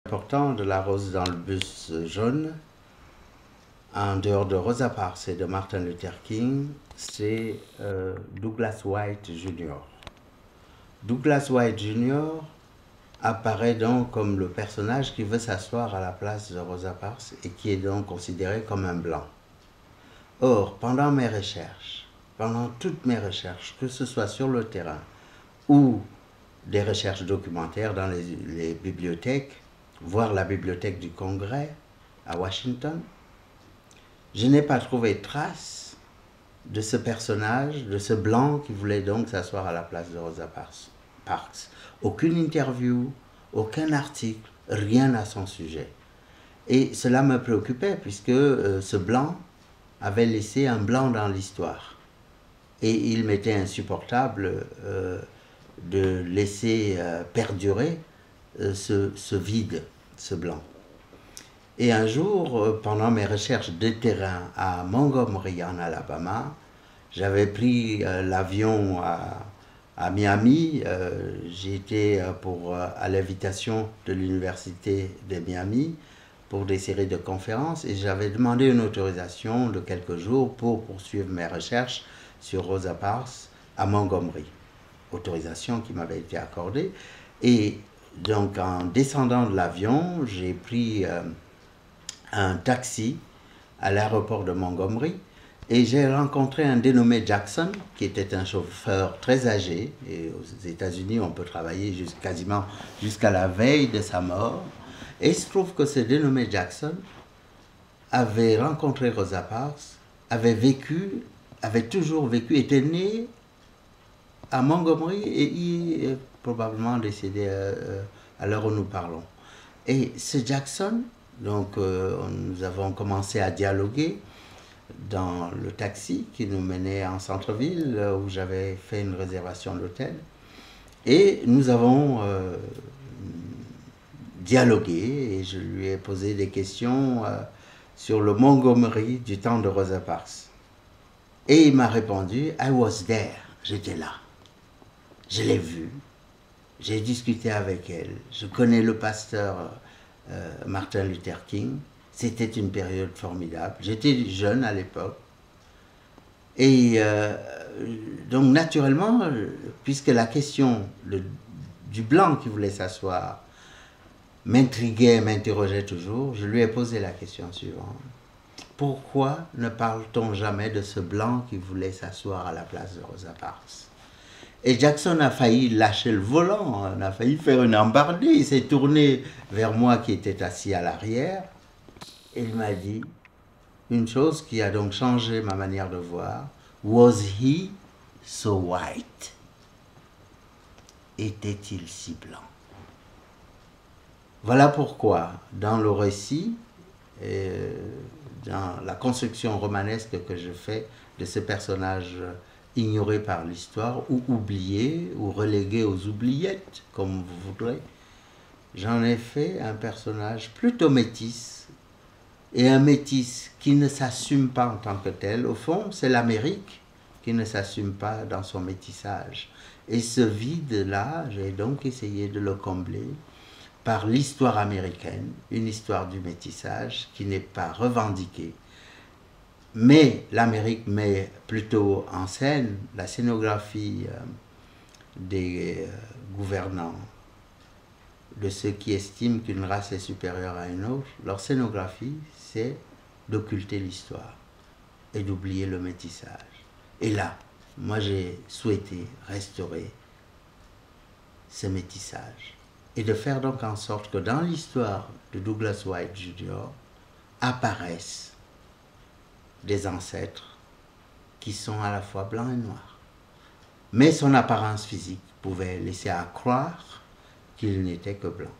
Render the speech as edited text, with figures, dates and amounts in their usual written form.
Important de La Rose dans le bus jaune, en dehors de Rosa Parks et de Martin Luther King, c'est Douglas White Jr. Douglas White Jr. apparaît donc comme le personnage qui veut s'asseoir à la place de Rosa Parks et qui est donc considéré comme un blanc. Or, pendant toutes mes recherches, que ce soit sur le terrain ou des recherches documentaires dans les bibliothèques, voire la bibliothèque du Congrès à Washington, je n'ai pas trouvé trace de ce personnage, de ce blanc qui voulait donc s'asseoir à la place de Rosa Parks. Aucune interview, aucun article, rien à son sujet. Et cela me préoccupait puisque ce blanc avait laissé un blanc dans l'histoire. Et il m'était insupportable de laisser perdurer ce vide, ce blanc. Et un jour, pendant mes recherches de terrain à Montgomery, en Alabama, j'avais pris l'avion à Miami. J'étais à l'invitation de l'université de Miami pour des séries de conférences et j'avais demandé une autorisation de quelques jours pour poursuivre mes recherches sur Rosa Parks à Montgomery. Autorisation qui m'avait été accordée. Et donc en descendant de l'avion, j'ai pris un taxi à l'aéroport de Montgomery et j'ai rencontré un dénommé Jackson qui était un chauffeur très âgé, et aux États-Unis on peut travailler quasiment jusqu'à la veille de sa mort. Et il se trouve que ce dénommé Jackson avait rencontré Rosa Parks, avait toujours vécu, était né à Montgomery et il est probablement décédé à l'heure où nous parlons. Et ce Jackson, donc nous avons commencé à dialoguer dans le taxi qui nous menait en centre-ville où j'avais fait une réservation d'hôtel. Et nous avons dialogué et je lui ai posé des questions sur le Montgomery du temps de Rosa Parks. Et il m'a répondu « I was there », j'étais là. Je l'ai vue, j'ai discuté avec elle, je connais le pasteur Martin Luther King, c'était une période formidable, j'étais jeune à l'époque. Et donc naturellement, puisque la question du blanc qui voulait s'asseoir m'intriguait, m'interrogeait toujours, je lui ai posé la question suivante. Pourquoi ne parle-t-on jamais de ce blanc qui voulait s'asseoir à la place de Rosa Parks? Et Jackson a failli lâcher le volant, on a failli faire une embardée. Il s'est tourné vers moi qui était assis à l'arrière et il m'a dit une chose qui a donc changé ma manière de voir. Was he so white? Était-il si blanc? Voilà pourquoi, dans le récit, dans la construction romanesque que je fais de ce personnage ignoré par l'histoire, ou oublié, ou relégué aux oubliettes, comme vous voudrez, j'en ai fait un personnage plutôt métis, et un métis qui ne s'assume pas en tant que tel. Au fond, c'est l'Amérique qui ne s'assume pas dans son métissage. Et ce vide-là, j'ai donc essayé de le combler par l'histoire américaine, une histoire du métissage qui n'est pas revendiquée. Mais l'Amérique met plutôt en scène la scénographie des gouvernants, de ceux qui estiment qu'une race est supérieure à une autre. Leur scénographie, c'est d'occulter l'histoire et d'oublier le métissage. Et là, moi j'ai souhaité restaurer ce métissage et de faire donc en sorte que dans l'histoire de Douglas White Jr. apparaissent des ancêtres qui sont à la fois blancs et noirs. Mais son apparence physique pouvait laisser à croire qu'il n'était que blanc.